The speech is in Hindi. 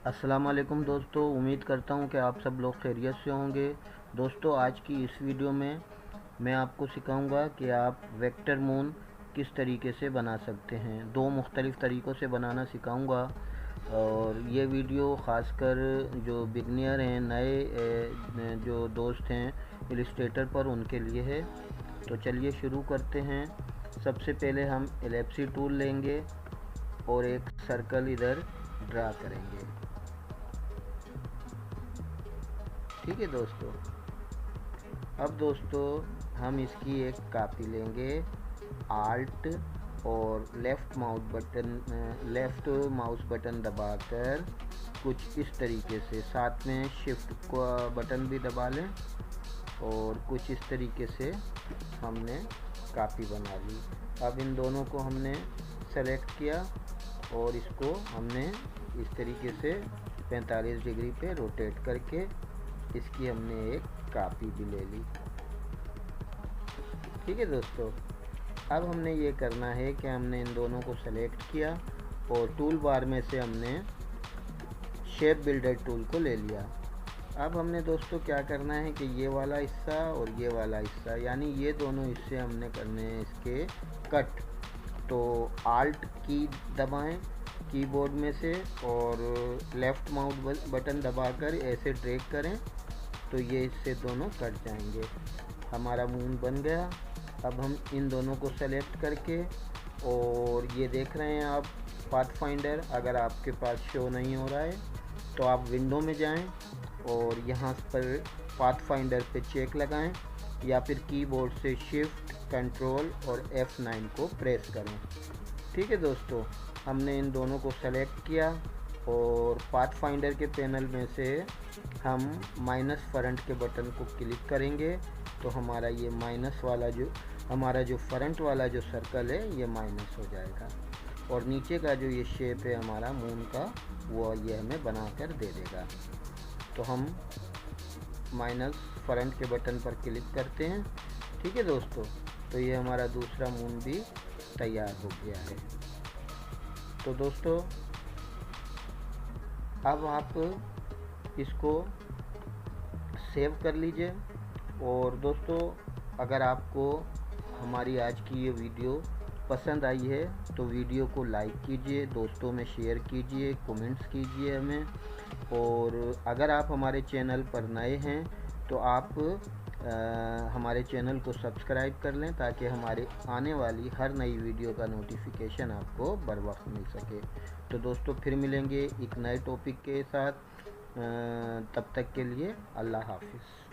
अस्सलाम वालेकुम दोस्तों, उम्मीद करता हूँ कि आप सब लोग खैरियत से होंगे। दोस्तों, आज की इस वीडियो में मैं आपको सिखाऊंगा कि आप वेक्टर मून किस तरीके से बना सकते हैं। दो मुख्तलिफ़ तरीक़ों से बनाना सिखाऊंगा और ये वीडियो ख़ासकर जो बिगनियर हैं, नए जो दोस्त हैं इलस्ट्रेटर पर, उनके लिए है। तो चलिए शुरू करते हैं। सबसे पहले हम एलिप्सी टूल लेंगे और एक सर्कल इधर ड्रा करेंगे। ठीक है दोस्तों। अब दोस्तों हम इसकी एक कॉपी लेंगे। आल्ट और लेफ़्ट माउस बटन दबाकर कुछ इस तरीके से, साथ में शिफ्ट का बटन भी दबा लें और कुछ इस तरीके से हमने कॉपी बना ली। अब इन दोनों को हमने सेलेक्ट किया और इसको हमने इस तरीके से 45 डिग्री पे रोटेट करके इसकी हमने एक कॉपी भी ले ली। ठीक है दोस्तों। अब हमने ये करना है कि हमने इन दोनों को सेलेक्ट किया और टूल बार में से हमने शेप बिल्डर टूल को ले लिया। अब हमने दोस्तों क्या करना है कि ये वाला हिस्सा और ये वाला हिस्सा, यानी ये दोनों हिस्से हमने करने हैं इसके कट। तो आल्ट की दबाएं कीबोर्ड में से और लेफ़्ट माउस बटन दबाकर ऐसे ड्रैग करें तो ये इससे दोनों कट जाएंगे। हमारा मून बन गया। अब हम इन दोनों को सेलेक्ट करके, और ये देख रहे हैं आप पाथफाइंडर, अगर आपके पास शो नहीं हो रहा है तो आप विंडो में जाएं और यहाँ पर पाथफाइंडर पे चेक लगाएं या फिर कीबोर्ड से शिफ्ट कंट्रोल और F9 को प्रेस करें। ठीक है दोस्तों, हमने इन दोनों को सेलेक्ट किया और पाथफाइंडर के पैनल में से हम माइनस फ्रंट के बटन को क्लिक करेंगे तो हमारा ये माइनस वाला जो फ्रंट वाला जो सर्कल है ये माइनस हो जाएगा और नीचे का जो ये शेप है हमारा मून का, वो ये हमें बना कर दे देगा। तो हम माइनस फ्रंट के बटन पर क्लिक करते हैं। ठीक है दोस्तों, तो ये हमारा दूसरा मून भी तैयार हो गया है। तो दोस्तों अब आप इसको सेव कर लीजिए। और दोस्तों, अगर आपको हमारी आज की ये वीडियो पसंद आई है तो वीडियो को लाइक कीजिए, दोस्तों में शेयर कीजिए, कमेंट्स कीजिए हमें। और अगर आप हमारे चैनल पर नए हैं तो आप हमारे चैनल को सब्सक्राइब कर लें ताकि हमारे आने वाली हर नई वीडियो का नोटिफिकेशन आपको बर वक्त मिल सके। तो दोस्तों फिर मिलेंगे एक नए टॉपिक के साथ। तब तक के लिए अल्लाह हाफिज़।